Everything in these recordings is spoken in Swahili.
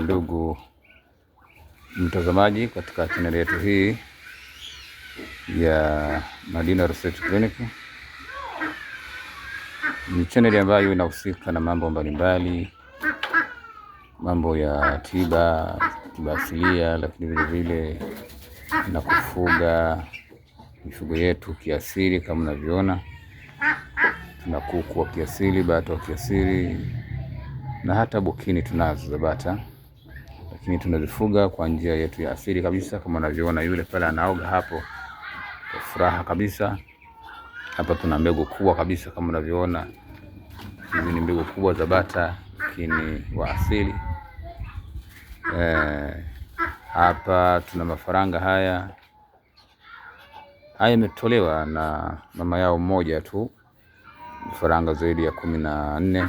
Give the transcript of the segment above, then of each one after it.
Ndugu mtazamaji, katika channel yetu hii ya Madina Research Clinic, ni channel ambayo inahusika na mambo mbalimbali, mambo ya tiba asilia, lakini vile vile na kufuga mifugo yetu kiasili. Kama mnavyoona, tuna kuku wa kiasili, bata wa kiasili na hata bukini tunazo za bata, lakini tunazifuga kwa njia yetu ya asili kabisa. Kama unavyoona yule pale anaoga hapo kwa furaha kabisa. Hapa tuna mbegu kubwa kabisa, kama unavyoona hizi ni mbegu kubwa za bata lakini wa asili. Hapa tuna mafaranga haya yametolewa na mama yao mmoja tu, mafaranga zaidi ya 14,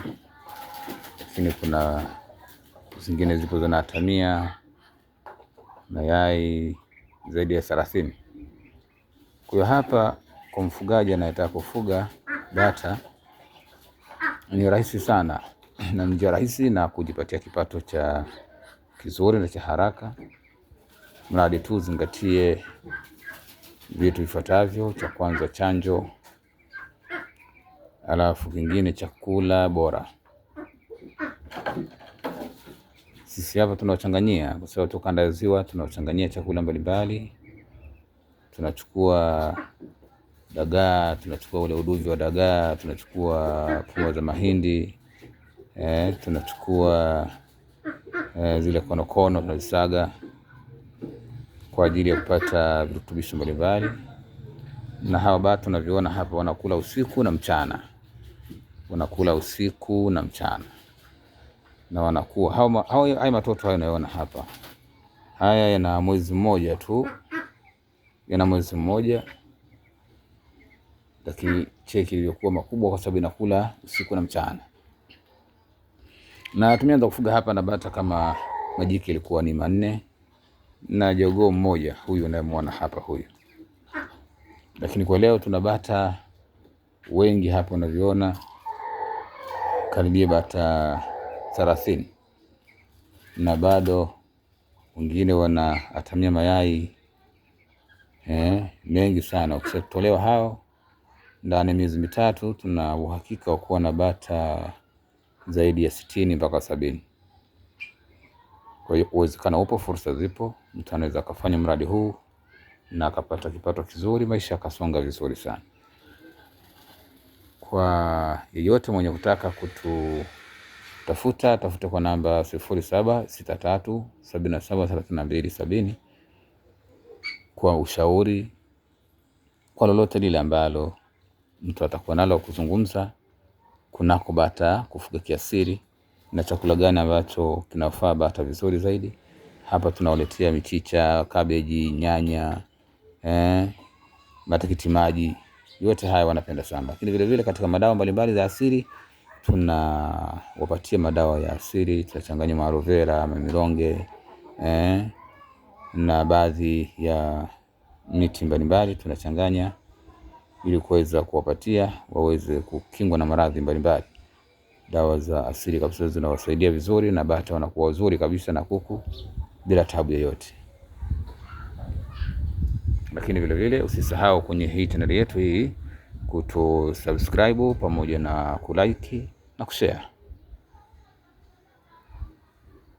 lakini kuna zingine zipo zinatamia mayai zaidi ya 30. Kwa hiyo hapa kwa mfugaji anayetaka kufuga bata ni rahisi sana na njia rahisi na kujipatia kipato cha kizuri na cha haraka, mradi tu zingatie vitu vifuatavyo. Cha kwanza chanjo, alafu kingine chakula bora. Sisi hapa tunawachanganyia, kwa sababu toka kanda ya Ziwa, tunawachanganyia chakula mbalimbali. Tunachukua dagaa, tunachukua ule uduvi wa dagaa, tunachukua pua za mahindi, tunachukua zile konokono tunazisaga kwa ajili ya kupata virutubisho mbalimbali. Na hawa bata tunavyoona hapa wanakula usiku na mchana, wanakula usiku na mchana, na wanakuwa haya matoto hayo unayoona hapa, haya yana mwezi mmoja tu, yana mwezi mmoja, lakini cheki ilikuwa makubwa kwa sababu inakula usiku na mchana. Na tumeanza kufuga hapa na bata kama majike ilikuwa ni 4 na jogoo mmoja, huyu unayemwona hapa huyu. Lakini kwa leo tuna bata wengi hapa unavyoona, karibia bata 30, na bado wengine wanaatamia mayai mengi sana. Ukishatolewa hao ndani miezi mitatu, tuna uhakika wa kuwa na bata zaidi ya 60 mpaka 70. Kwa hiyo uwezekano upo, fursa zipo, mtu anaweza kufanya mradi huu na akapata kipato kizuri, maisha yakasonga vizuri sana. Kwa yeyote mwenye kutaka tafuta kwa namba 0763773270 kwa ushauri, kwa lolote lile ambalo mtu atakuwa nalo kuzungumza kunako bata kufuga kiasili, na chakula gani ambacho kinafaa bata vizuri zaidi. Hapa tunawaletea michicha, kabeji, nyanya, matikiti maji, yote haya wanapenda sana. Lakini vile vile katika madawa mbalimbali za asili, tunawapatia madawa ya asili, tunachanganya aloe vera, milonge, na baadhi ya miti mbalimbali tunachanganya ili kuweza kuwapatia waweze kukingwa na maradhi mbalimbali. Dawa za asili kabisa zinawasaidia vizuri, na bata wanakuwa wazuri kabisa na kuku bila tabu yoyote. Lakini vile vile usisahau kwenye hii channel yetu hii kutusubscribe pamoja na kulike na kushare.